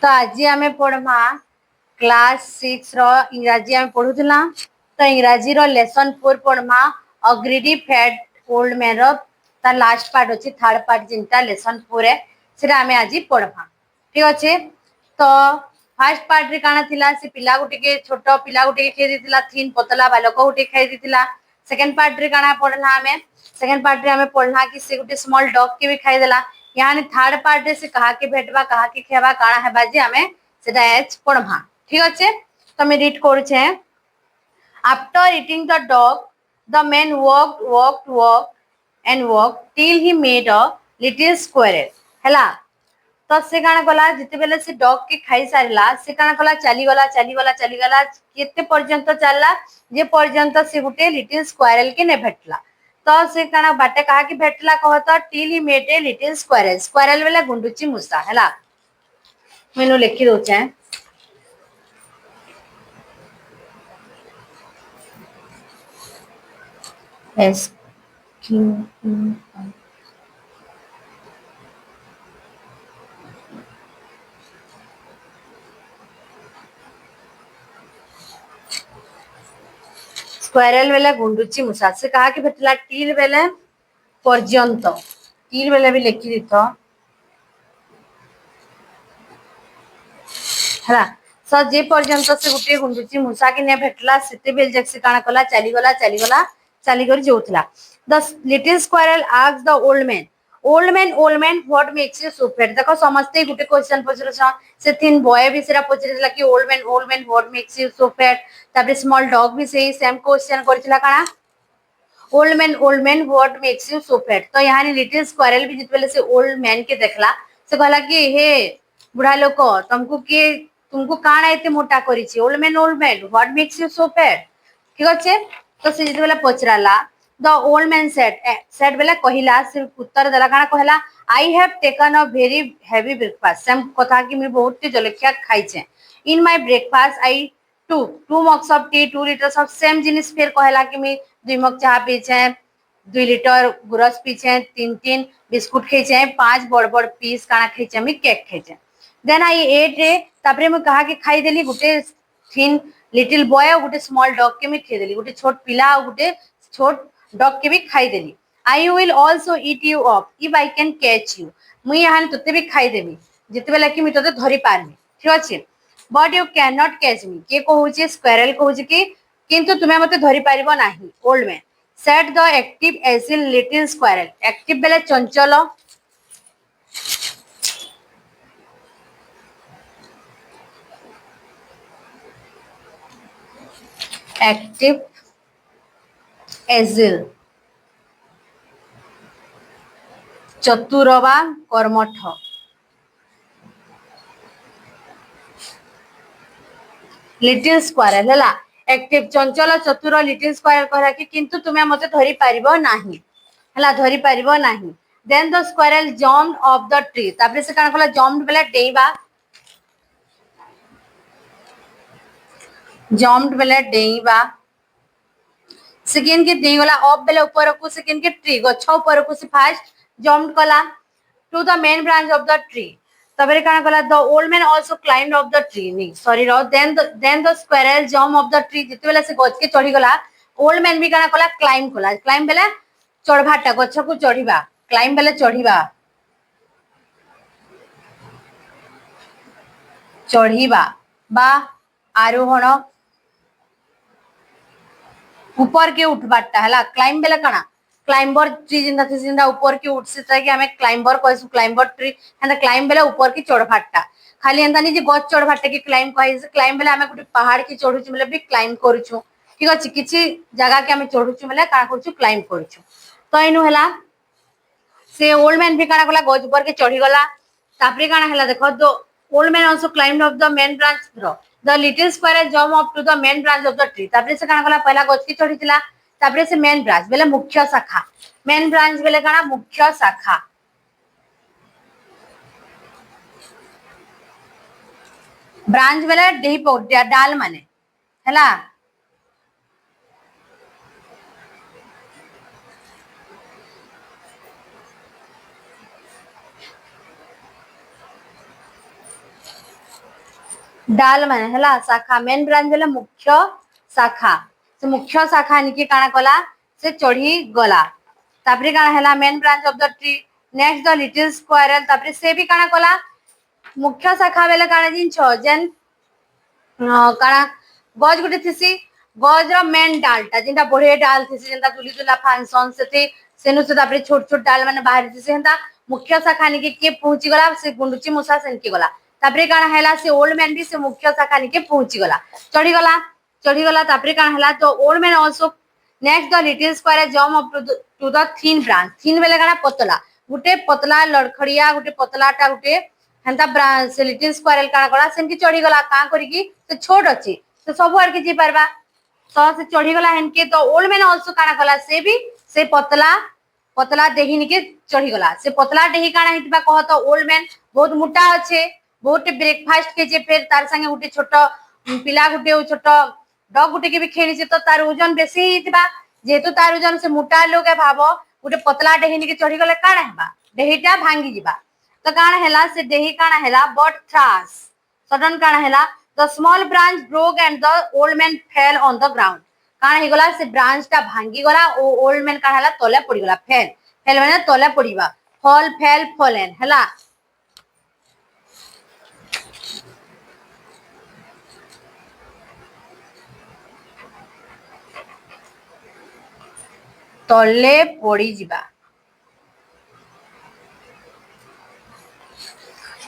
तो आज आम पढ़मा क्लास 6 रो इंग्राजी आम पढ़ुला। तो इंग्राजी रो लेसन 4 पढ़मा अग्रीडी फैट ओल्ड मैन रो ता लास्ट पार्ट अछि थर्ड पार्ट जिनटा लेसन 4 है सेटा आम आज पढ़मा। ठीक अच्छे। तो फर्स्ट पार्ट रे काना थिला से पिला गुटे के छोट पिला गुटे के खे दितिला थीन पतला बालक गुटे खाई दितिला। सेकंड पार्ट रे काना पढ़ला हमें सेकंड पार्ट रे हमें पढ़ला कि से गुटे स्मॉल डॉग के भी खाई देला। यानी थर्ड पार्ट रे से कहा के भेटबा कहा के खेबा काना हेबा जे हमें सेटा एच पढ़मा। ठीक अच्छे। तो मैं रीड करू छे। After eating the dog the man walked and walked till he made a little squirrel हैला। तो से काना कला जिते बेले से डॉग के खाई सारला से काना कला चली गला केते पर्यंत चलला जे पर्यंत से गुटे लिटिल स्क्वायरल के ने भेटला। तो से काना बाटे कहा कि भेटला कहत till he made a little squirrel. Squirrel बेले गुंडुची मूसा हैला। मेनू लिखि दोचे। एस क्यू स्क्वायरल बेले गुंडुची मूसा से कहा कि भेटला टिल बेले पर्यंत टिल बेले भी लिखि दिथो हैला। सो जे पर्यंत से गुटे गुंडुची मूसा के ने भेटला सेते बेल जक से काना कला चली कर जोथला। The little squirrel asked the old man what makes you so fat. देखो समझते गुटे क्वेश्चन पचरछ से तीन बॉय भी सेरा पचरला कि old man what makes you so fat. तापर स्मॉल डॉग भी सेही सेम क्वेश्चन करथिला काना old man what makes you so fat. तो यहाँ लिटिल स्क्वायरल भी जितबेले से ओल्ड मैन के देखला से कहला कि हे बुढ़ा लोक तुमको काना एते मोटा करिछि। Old man what makes you so fat. ठीक अच्छे। तो से जितबेले पचराला द ओल्ड मैन सेड बेले कहिला से उत्तर देला काना कहला I have taken a very heavy breakfast. Same कथा कि मैं बहुत जलखिया खाइछे। In my breakfast I two mugs of tea 2 litres of same जिनिस फिर कहला कि मैं 2 मग चाह पीछे 2 लीटर गुरस पीछे 3 बिस्कुट खाइछे 5 बड़ बड़ पीस काना खाइछे मैं केक खाइछे। देन आई एट रे तापरे मैं कहा कि खाई देली गुटे थिन लिटिल बॉय और गुटे स्मॉल डॉग के मैं खाई देली गुटे छोट पिला और गुटे छोट डॉग के भी खाई देली। I will also eat you up if I can catch you. मुई यहाँ तोते भी खाई देबी जितेबेला कि मैं तोते धरी पारमी। ठीक अच्छे। But you can not catch मी के कहूचे स्क्वायरल कहूचे कि किंतु तुम्हें मते धरी पारिबो नाही। Old man said the active acyl little squirrel. Active बेले चंचल एक्टिव एजिल चतुरवा कर्मठ लिटिल स्क्वायरल हैला। एक्टिव चंचल चतुर लिटिल स्क्वायरल कहला कि किंतु तुम्हें मते धरी पारिबो नाही हैला धरी पारिबो नाही। Then the squirrel jumped off the tree. तापरे से काना कहला जम्प्ड बेले डेइबा जम्प्ड बेले डेइबा सेकेंड के डेई गला ऑफ बेले ऊपर को सेकेंड के ट्री गछ ऊपर को से फास्ट जम्प्ड कला to the main branch of the tree. तबरे काना कला the old man also climbed off the tree नहीं सॉरी रो then the squirrel jump off the tree जिते बेले से गछ के चढ़ी गला ओल्ड मैन भी काना कला क्लाइम बेले चढ़वाटा गछ को चढ़ीबा क्लाइम बेले चढ़ीबा बा आरोहण ऊपर के उठबाटा हैला। क्लाइम बेले काना क्लाइंबर ट्री जिंदा थी जिंदा ऊपर के उठ से कि हमें क्लाइंबर कहसु क्लाइंबर ट्री हंदा क्लाइम बेले ऊपर की चढ़भाटा खाली हंदा नहीं जे गछ चढ़भाटा के क्लाइम कहै क्लाइम बेले हमें गुटे पहाड़ की चढ़ुछु बेले भी क्लाइम करूछु। ठीक अछि किछि जगह के हमें चढ़ुछु बेले का करूछु क्लाइम करूछु। तो इनु हैला से ओल्ड मैन भी काना गला गछ ऊपर के चढ़ी गला तापरे काना हैला देखो दो old man also climbed off the main branch the little squirrel jump up to the main branch of the tree. तापरे से काना गला पहला गछ की चढ़ीतिला तापरे से मेन ब्रांच बेले मुख्य शाखा मेन ब्रांच बेले काना मुख्य शाखा ब्रांच बेले डेही पौटिया डाल माने हैला। डाल माने हला शाखा मेन ब्रांच बेले मुख्य शाखा से मुख्य शाखा निके काना कला से चढ़ी गला तापरे काना हला main branch of the tree next the little squirrel तापरे से भी काना कला मुख्य शाखा बेले काना जिंछ जेन काना गज गुटे थिसी गज रो मेन डालटा जेंटा बढे डाल थिसी जेंटा तुली तुला फंक्शन सेते सेनु से तापरे छोट छोट डाल माने बाहर थिसी हेंता मुख्य शाखा निके के पहुंची गला से गुंडुची मुसा सेनकी गला तापरे काना हैला से ओल्ड मैन भी से मुख्य शाखा निके पहुंची गला चढ़ी गला तापरे काना हैला तो old man also next the little squirrel jump up to the thin branch thin बेले काना पतला गुटे पतला लड़खड़िया गुटे पतलाटा गुटे हेंता ब्रांच से लिटिल स्क्वायरल काना कला सेनकी चढ़ी गला का करी की से छोट अछि से सब आर के जी परबा तो से चढ़ी गला हेनके तो ओल्ड मैन आल्सो काना कला से भी से पतला पतला देही निके चढ़ी गला से पतला देही काना हितबा कह तो ओल्ड मैन बहुत मोटा अच्छे बहुत ब्रेकफास्ट के जे फिर तार संगे गुटे छोट पिला गुटे छोट डॉग गुटे के भी खेली से तो तार ओजन बेसी हितबा जेतु तार ओजन से मोटा लोग है भाबो गुटे पतला देही निके चढ़ी गले काना हेबा देहीटा भांगी जिबा तो काना हेला से देही काना हेला बट थ्रास सडन काना हेला the small branch broke and the old man fell on the ground काना हे गला से ब्रांच टा भांगी गला ओ ओल्ड मैन काना हेला तले पड़ी गला फेल फेल माने तले पड़ीबा फॉल फेल फॉलेन हेला तले पड़ी जिबा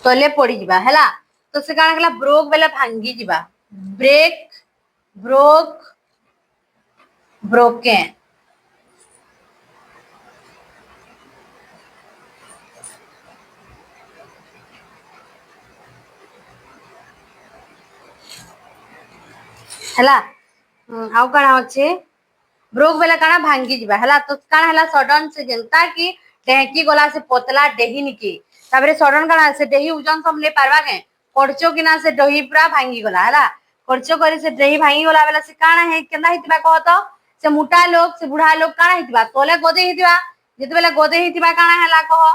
तले पड़ी जिबा हैला तो से काना कला ब्रोक बेले भांगी जिबा ब्रेक ब्रोक ब्रोकन हैला आउ काना होचे ब्रोक बेले काना भांगी जिबा हैला तो काना हैला सडन से जनता की ढेकी गला से पतला डेही निकी ताबरे सडन काना से डेही ओजन संभले पारबा के पड़चो किना से दही पूरा भांगी गला हैला पड़चो करे से दही भांगी गला बेला से काना है केना हितबा कहतो से मोटा लोग से बुढ़ा लोग काना हितबा तोले गोदे हितबा जेते बेला गोदे हितबा काना हैला कह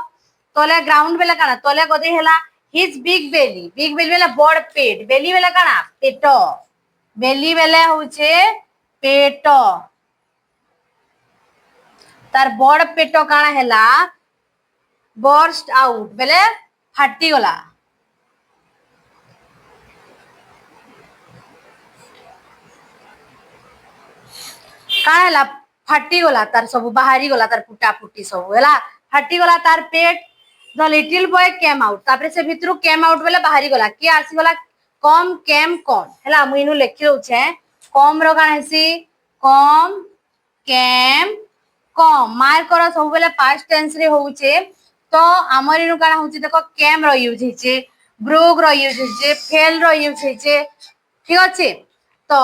तोले ग्राउंड बेला काना तोले गोदे हैला हिज बिग बेली बेला बड़ पेट बेली बेला काना पेटो बेली बेले होचे पेट तार बड़ पेट काना हैला बर्स्ट आउट बेले फाटी गला काना हैला फाटी गला तार सब बाहरी गला तार फुटा फुटी सब हैला फाटी गला तार पेट the little boy came out तापरे से भितरु केम आउट बेले बाहरी गला के आसी गला कम केम कम हैला मुइनु लेखि दउछे कम रो काना हेसी कम केम कम मार करो सब बेले पास्ट टेंस रे होउचे तो हमर इनु काना होउचे देखो केम रो यूज हेचे ब्रोक रो यूज हेचे फेल रो यूज हेचे ठीक अछि तो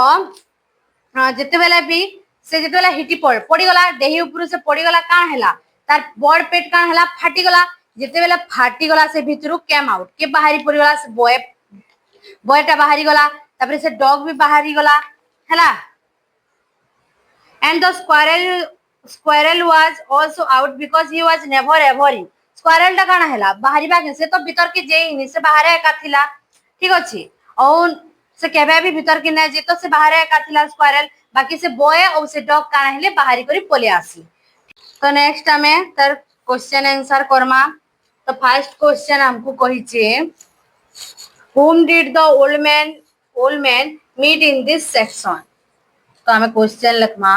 जेते बेले भी से जेते बेले हिटी पड़ी गला देही ऊपर से पड़ी गला का हैला तार बड़ पेट का हैला फाटी गला जेते बेले फाटी गला से भितरु केम आउट के बाहरी पड़ी गला से बॉयटा बाहरी गला तापरे से डॉग भी बाहरी गला हैला and the squirrel was also out because he was never ever in squirrel टा काना हैला बाहरी बागे से तो भीतर के जेइनी से बाहर एका थिला ठीक अछि और से केबे भी भीतर के नै जेतो से बाहर एका थिला squirrel बाकी से बॉय और से डॉग काना हेले बाहरी करी पले आसी तो नेक्स्ट हमें तर क्वेश्चन आंसर करमा तो फर्स्ट क्वेश्चन हमको कहि छे whom did the old man meet in this section तो हमें क्वेश्चन लिखमा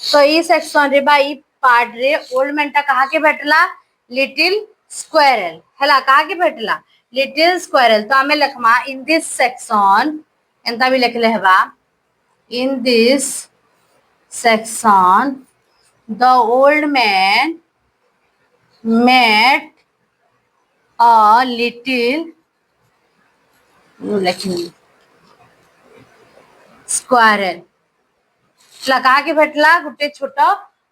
तो ई सेक्शन रे बाई पार्ट रे ओल्ड मैन टा कहा के भेटला लिटिल स्क्वायरल हैला कहा के भेटला लिटिल स्क्वायरल तो हमें लिखमा इन दिस सेक्शन एंता भी लिख लेबा in this section the old man met a little लिखनी squirrel लगा के भेटला गुटे छोट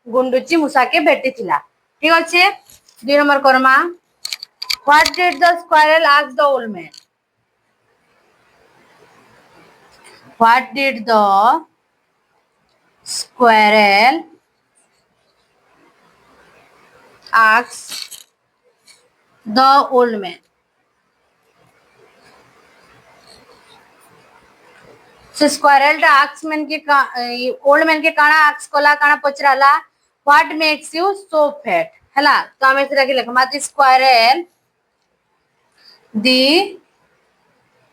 गुंडुची मुसा के भेटी थिला ठीक अछि 2 number Karma what did the squirrel ask the old man What did the squirrel ask the old man? So squirrel asked man के old man के काना ask कोला काना पचराला what makes you so fat हैला तो हमें इस तरह की लिखमा the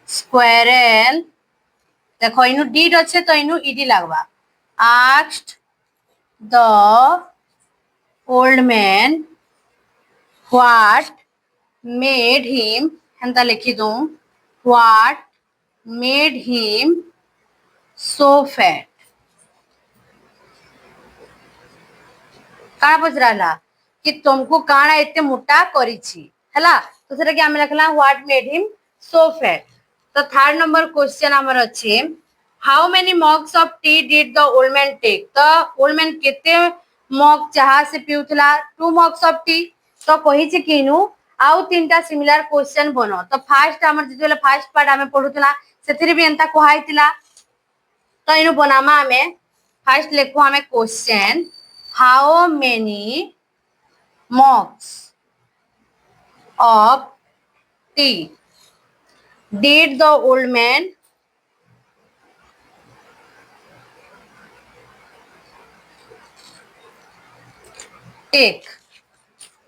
squirrel देखो इनु did अच्छे तो इनु ed लगवा asked the old man what made him हेंता लिखी दूं what made him so fat काना पचराला कि तुमको काना इतने मोटा करिछि हैला तो सेटा कि हमें लिखला what made him so fat तो थर्ड नंबर क्वेश्चन हमर अछि how many mugs of tea did the old man take तो ओल्ड मैन केते मग चाहा से पिउथला 2 मग्स ऑफ टी तो कहि छि किनु आउ तीनटा सिमिलर क्वेश्चन बनो तो फर्स्ट हमर जेतेले फर्स्ट पार्ट हमें पढुतला सेथिरि भी एंता कोहाइतिला तो इनु बनामा हमें फर्स्ट लिखो हमें question how many mugs of tea did the old man take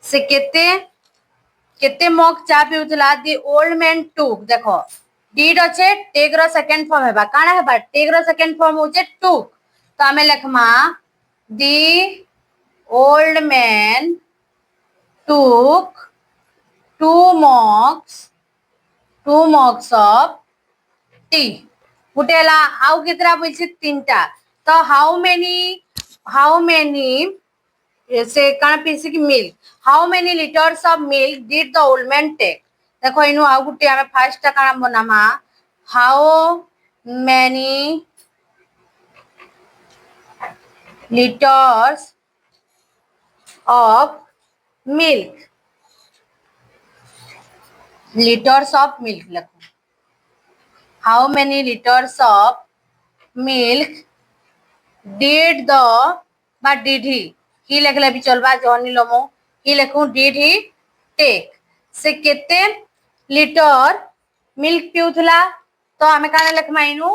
से केते मग चा पिउतला दी ओल्ड मैन टूक देखो did अच्छे टेक रो सेकंड फॉर्म हेबा काना हेबा टेक रो सेकंड फॉर्म होचे टूक तो हमें लिखमा the old man took two mugs of tea गुटेला आउ कितना बोलछि तीनटा तो हाउ मेनी से काना पीसी की milk how many litres of milk did the old man take देखो इनु आउ गुटे हमें फर्स्ट टा काना बनामा how many litres of milk लिखो how many liters of milk did the but did he लिखले भी चलबा जॉनी लमो ही लिखूं did he take से केते लीटर मिल्क पिउथला तो हमें काना लिखमा इनु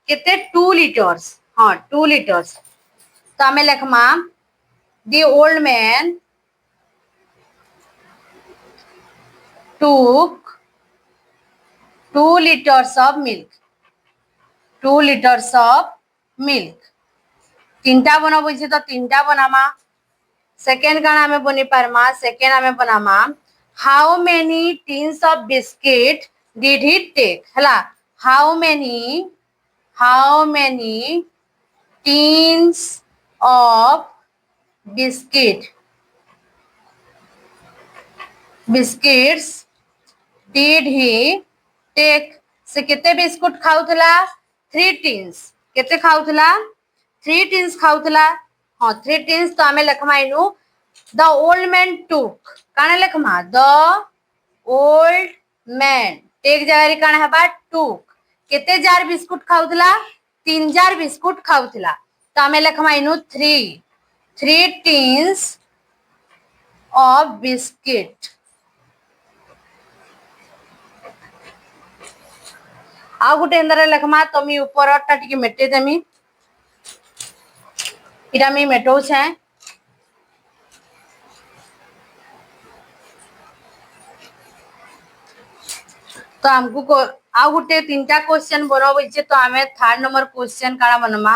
केते 2 लीटर्स हां 2 लीटर्स तो हमें लिखमा the old man took 2 liters of milk 2 liters of milk तीनटा बना बुझे तो तीनटा बनामा सेकंड काना हमें बनी परमा सेकंड हमें बनामा how many tins of biscuit did he take हला how many tins of biscuits did he take से केते बिस्कुट खाउथला 3 टीन्स केते खाउथला 3 टीन्स खाउथला हां 3 टीन्स तो हमें लिखमा इनु द ओल्ड मैन टूक काना लिखमा द ओल्ड मैन टेक जगह रे काना हेबा टूक केते जार बिस्कुट खाउथला 3 जार बिस्कुट खाउथला तो हमें लिखमा इनु 3 टीन्स ऑफ बिस्किट आ गुटे अंदर लिखमा तो मी ऊपर टा टिके मेटे देमी इरा मी मेटो छे तो हमको आ गुटे तीनटा क्वेश्चन बनाबो छे तो हमें थर्ड नंबर क्वेश्चन काना बनमा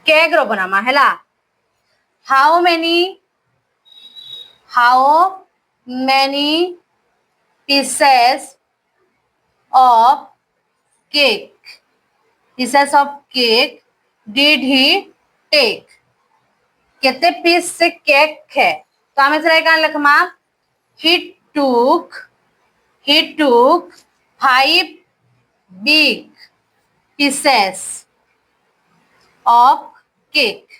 केक रो बनामा हैला how many pieces of cake did he take केते पीस से केक है तो हमें से क्या लिखमा he took 5 big pieces of cake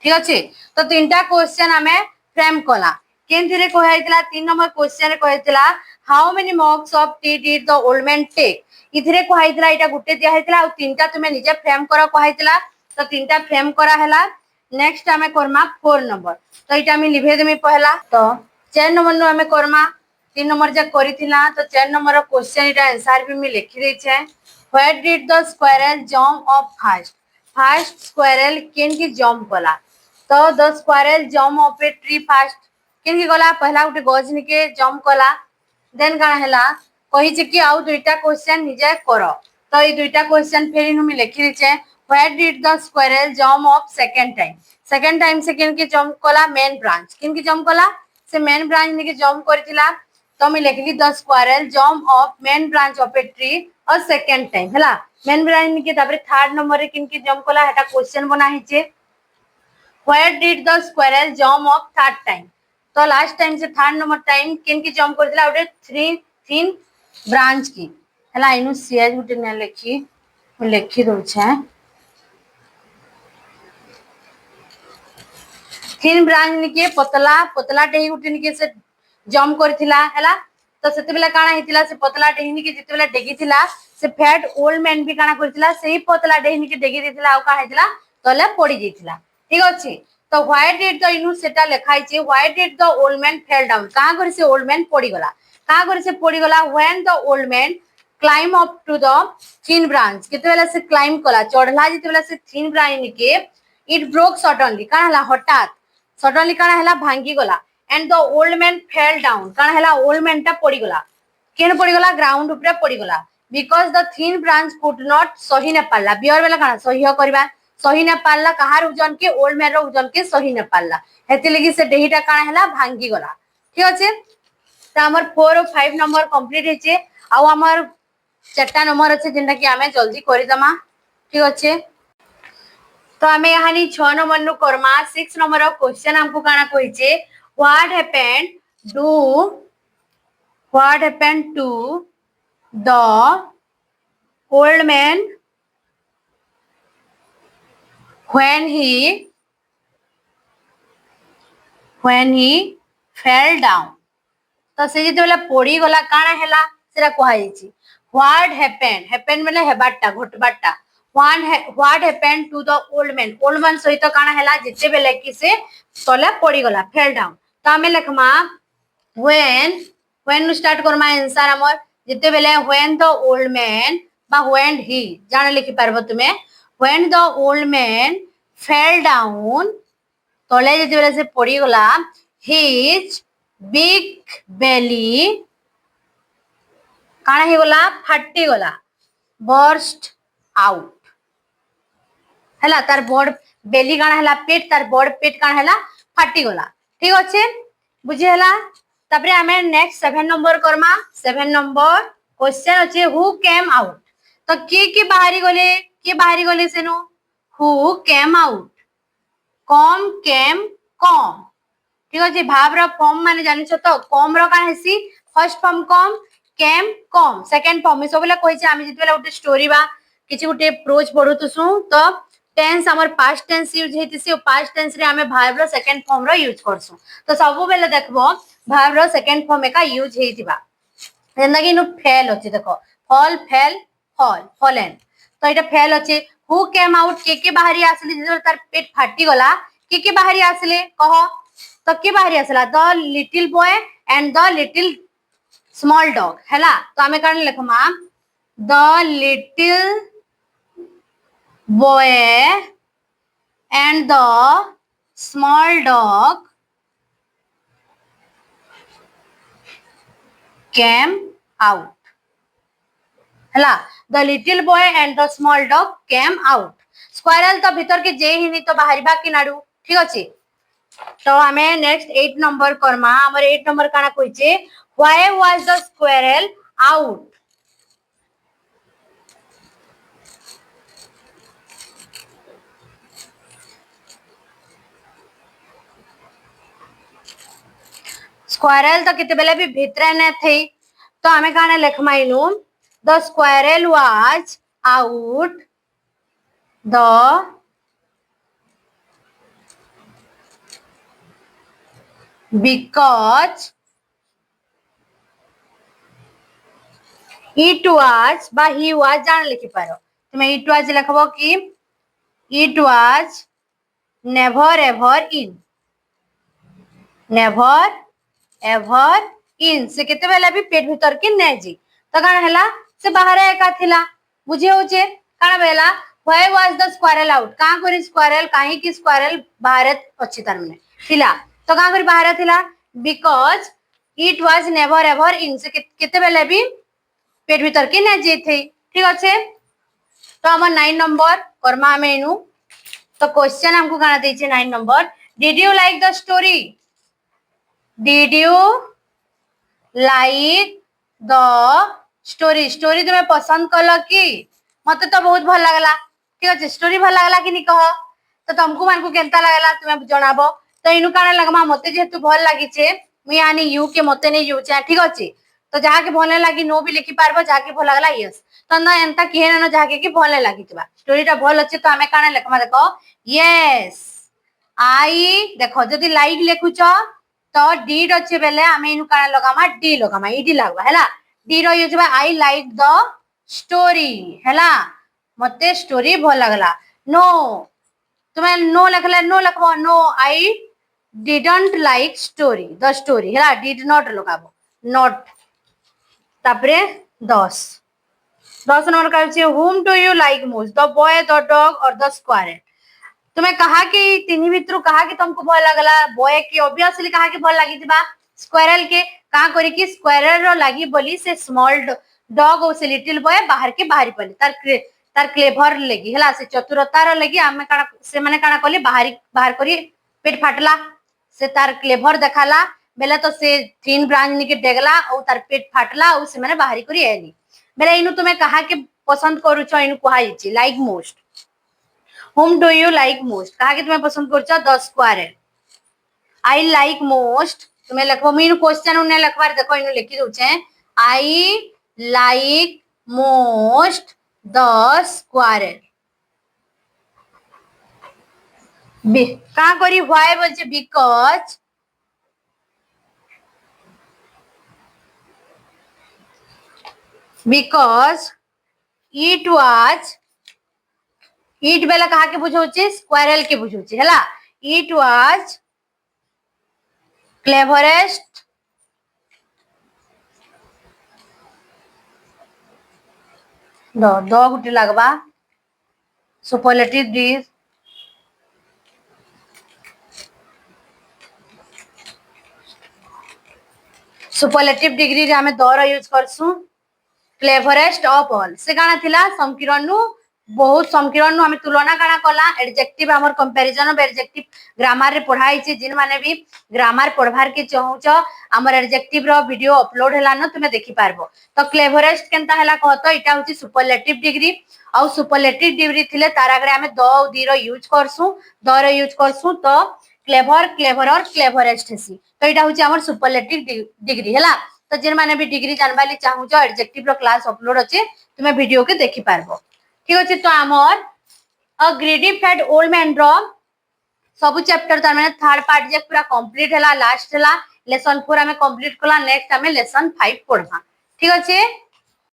ठीक अच्छे तो तीनटा क्वेश्चन हमें फ्रेम कला केनथिरे कहैतला 3 नंबर क्वेश्चन रे कहैतला how many mugs of tea did the old man take इथिरे कहैतला एटा गुटे दिया हैतला और तीनटा तुमे निजे फ्रेम करा कहैतला तो तीनटा फ्रेम करा हैला नेक्स्ट हमें करमा 4 नंबर तो एटा हम लिभे देमी पहला तो 4 नंबर नु हमें करमा 3 नंबर जे करिथिला तो 4 नंबर क्वेश्चन एटा आंसर भी मी लिखि दै छै where did the squirrel jump off first squirrel केन की जंप कला तो the squirrel jump off a tree first केन की गला पहला गुटे गज निके जंप कला देन काना हैला कहि छै कि आउ दुईटा क्वेश्चन निजे करो तो ई दुईटा क्वेश्चन फेर इनु मी लिखि दै छै where did the squirrel jump of second time से केन की जंप कला मेन ब्रांच केन की जंप कला से मेन ब्रांच निके जंप करथिला तो मैं लिखली the squirrel jump of main branch of a tree और सेकंड टाइम हैला मेन ब्रांच निके तापर थर्ड नंबर रे किन की जंप कला हेटा क्वेश्चन बना हिचे where did the squirrel jump of third time तो लास्ट टाइम से थर्ड नंबर टाइम किन की जंप करथिला ओटे थ्री ब्रांच की हैला इनु सीएज गुटे ने लिखि दउ छै तीन ब्रांच निके पतला टेही गुटे निके से जंप करथिला हैला तो सेते बेला काना हितिला से पतला टेही निके जेते बेला डेगिथिला से फैट ओल्ड मैन भी काना करथिला सेही पतला टेही निके डेगी देथिला आ का हेतिला तले पड़ी जेथिला ठीक अछि तो व्हाई डिड द इनु सेटा लिखाई छै why did the old man fell down का करे से ओल्ड मैन पड़ी गला का करे से पड़ी गला when the old man climb up to the thin branch केते बेला से क्लाइम कला चढ़ला जेते बेला से थिन ब्रांच निके इट ब्रोक सडनली काना हला हठात सडनली काना हला भांगी गला and the old man fell down काना हला ओल्ड मैन टा पड़ी गला केन पड़ी गला ग्राउंड ऊपर पड़ी गला because the thin branch could not सही न पाला बियर बेला काना सही करबा सही न पाला कहार ओजन के ओल्ड मैन रो ओजन के सही न पाला हेति लगी से डेहीटा काना हला भांगी गला ठीक अछि त हमर 4 और 5 नंबर कंप्लीट हेचे आ हमर चारटा नंबर अछि जेंटा कि हमें जल्दी करि दमा ठीक अछि तो हमें यहानी 6 नंबर नु करमा 6 नंबर क्वेश्चन हमको काना कहिचे do what happened to the old man when he fell down तो से जेते पड़ी गला काना हैला सेरा कहै छी what happened माने हेबाटा घटबाटा what happened to the old man सहित काना हैला जेते बेले कि से तले पड़ी गला fell down तो हमें लिखमा when स्टार्ट करमा आंसर हमर जेते बेले when the old man बा when he जान लिखि परबो तुमे when the old man fell down तले जेते बेले से पड़ी गला his big belly काना हे गला फाटी गला burst out हैला तार बड़ बेली काना हैला पेट तार बड़ पेट काना हैला फाटी गला ठीक अछि बुझी हैला तापरे हमें next 7 number Karma 7 number question अछि हु केम आउट तो की बाहरी गले सेनो हु केम आउट कम केम कम ठीक अछि भाव रो फॉर्म माने जानि छ तो कम रो का हेसी फर्स्ट फॉर्म कम केम कम सेकंड फॉर्म सबले कहि छै आमी जितबेला उटे स्टोरी बा किछि उटे प्रोज पढुतसु तो टेंस हमर पास्ट टेंस यूज हेतिसी पास्ट टेंस रे हमें भाव रो सेकंड फॉर्म रो यूज करसु तो सब बेले देखबो भाव रो सेकंड फॉर्म का यूज हेतिबा जेना कि नु फेल अछि देखो फॉल फेल फॉलन तो एटा फेल अछि हु केम आउट के बाहरी आसले जे तार पेट फाटी गला के बाहरी आसले कह तो के बाहरी आसला the little boy and the little small dog हैला तो हमें कान लिखमा the little boy and the small dog came out हैला the little boy and the small dog came out squirrel तो भीतर के जे ही नहीं तो बाहरी भाग की नाडू ठीक अछि तो हमें नेक्स्ट 8 नंबर करमा हमर 8 नंबर काना कहिचे why was the squirrel out squirrel तो किते बेले भी भीतर ने थी तो हमें काना लिखमाइनु the squirrel was out the because it was বা he was जान लिखि पारो तुम्हें it was लिखबो कि it was never ever in never ever in से केते बेला भी पेट भीतर के नै जी तो काना हला से बाहर एका थिला बुझे होचे काना बेला why was the squirrel out का करी squirrel काहे की squirrel बाहर अछि तार माने थिला तो का करी बाहर थिला because it was never ever in से केते बेला भी पेट भीतर के नै जे थे ठीक अच्छे तो हम 9 नंबर कर्मा हमें इनु तो क्वेश्चन हमको गाना दीजिए 9 number did you like the story did you like the story story तुम्हें पसंद कल कि मत तो बहुत भल लगला ठीक अच्छे स्टोरी भल लगला कि नहीं कह तो तुमको मान को केनता लगला तुम्हें जनाबो तो इनु काना लगमा मते जेतु भल लागि छे मुई आनी यू के मते नहीं यू छे ठीक अच्छे तो जहा के भले लगी नो भी लिखि पारबो जहा के भल लगला यस तो ना एंता किहे न जहा के भले लागि तबा स्टोरीटा भल अछि तो हमें काना लिखमा देखो यस आई देखो जदी लाइक लिखुछ तो डीड अच्छे बेले हमें इनु काना लगामा डी लगामा इडी लागबा हैला डी रो यूज बा आई लाइक द स्टोरी हैला मते स्टोरी भल लगला नो तुम्हें नो लिखले नो लिखबो no I didn't like story the story हैला डिड नॉट लगाबो नॉट तापरे 10 नंबर का है whom do you like most the boy the dog or the squirrel तुम्हें कहा कि तीन भितर कहा कि तुमको भल लगला बॉय की ऑब्वियसली कहा कि भल लगी थी स्क्वायरल के कहा करी कि स्क्वायरल रो लगी बोली से स्मॉल डॉग और से लिटिल बॉय बाहर के बाहरी पली तार क्लेवर लगी हला से चतुरता रो लगी हमें काना से माने काना कली बाहर करी पेट फाटला से तार क्लेवर देखाला बेला तो से थीन ब्रांच निके डेगला और तार पेट फाटला और से माने बाहरी करी एली बेला इनु तुम्हें कहा के पसंद करू छ इनु कहा छी like most whom do you like most कहा कि तुम्हें पसंद करू छ the squirrel I like most तुम्हें लिखबो मीनु क्वेश्चन उन्ने लिखबार देखो इनु लिखि दउ छे I like most the squirrel बी का करी why बोल छे because it was इट बेला कहा के बुझो छे स्क्वायरल के बुझो छे हला इट वाज क्लेवरेस्ट दो गुटी लगबा सुपरलेटिव डिग्री रे हमें दो रो यूज करसु क्लेवरेस्ट ऑफ ऑल से गाना थिला संकीर्ण बहुत संकीर्ण हमें तुलना काना कला एडजेक्टिव हमर कंपैरिजन ऑफ एडजेक्टिव ग्रामर रे पढ़ाई छे जिन माने भी ग्रामर पढ़वार के चाहूछ हमर एडजेक्टिव रो वीडियो अपलोड हैला न तुमे देखि पारबो तो क्लेवरेस्ट केनता हैला कहतो इटा होची सुपरलेटिव डिग्री और सुपरलेटिव डिग्री थिले तार आगे हमें दो दी रो यूज करसु तो क्लेवर और क्लेवरेस्ट हेसी तो इटा होची हमर सुपरलेटिव डिग्री हैला तो जिन माने भी डिग्री जानबाली चाहूछ एडजेक्टिव रो क्लास अपलोड अछि तुमे वीडियो के देखि पारबो ठीक अछि तो हमर a greedy fat old man रो सब चैप्टर तार माने थर्ड पार्ट जे पूरा कंप्लीट हैला लास्ट हैला लेसन 4 हमें कंप्लीट कला नेक्स्ट हमें लेसन 5 पढ़बा ठीक अछि।